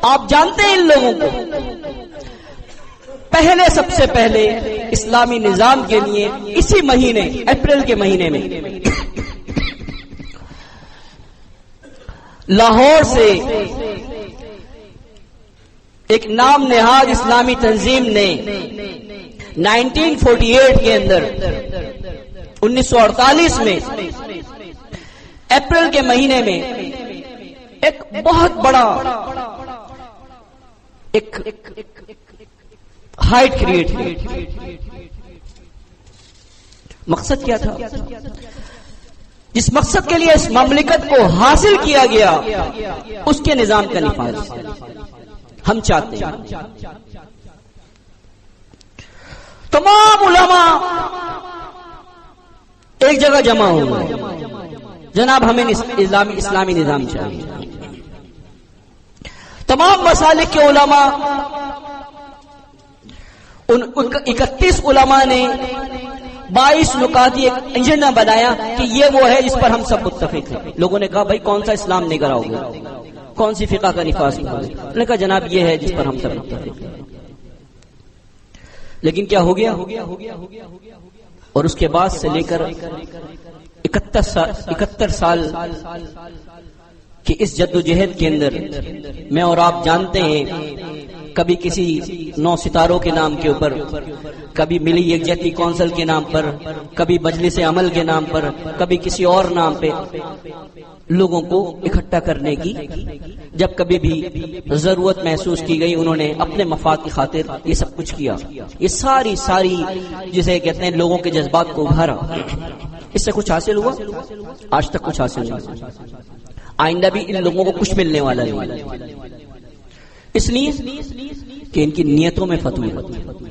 آپ جانتے ہیں ان لوگوں کو پہلے سب سے پہلے اسلامی نظام کے لیے اسی مہینے اپریل کے مہینے میں لاہور سے ایک نام نہاد اسلامی تنظیم نے 1948 کے اندر 1948 میں اپریل کے مہینے میں ایک بہت بڑا ایک ہائٹ کریٹ کی. مقصد کیا تھا؟ جس مقصد کے لیے اس مملکت کو حاصل کیا گیا اس کے نظام کا نفاذ ہم چاہتے ہیں. تمام علماء ایک جگہ جمع ہوئے، جناب ہمیں اسلامی نظام چاہیے. تمام مسالک کے علماء، ان 31 علماء نے 22 نکاتی ایک ایجنڈا بنایا کہ یہ وہ ہے جس پر ہم سب متفق ہیں. لوگوں نے کہا بھائی کون سا اسلام لے کر آؤ گے، کون سی فقہ کا نفاذ کرو گے؟ انہوں نے کہا جناب یہ ہے جس پر ہم سب متفق ہیں. لیکن کیا ہو گیا؟ اور اس کے بعد سے لے کر 71 سال کہ اس جدوجہد کے اندر میں اور آپ جانتے ہیں، کبھی کسی 9 ستاروں کے نام کے اوپر، کبھی ملی یکجہتی کونسل کے نام پر، کبھی مجلس عمل کے نام پر، کبھی کسی اور نام پہ لوگوں کو اکٹھا کرنے کی جب کبھی بھی ضرورت محسوس کی گئی، انہوں نے اپنے مفاد کی خاطر یہ سب کچھ کیا. یہ ساری جسے کہتے ہیں لوگوں کے جذبات کو ابھارا. اس سے کچھ حاصل ہوا؟ آج تک کچھ حاصل نہیں. آئندہ بھی ان لوگوں کو کچھ ملنے والا نہیں، اس لیے کہ ان کی نیتوں میں فتوی ہے.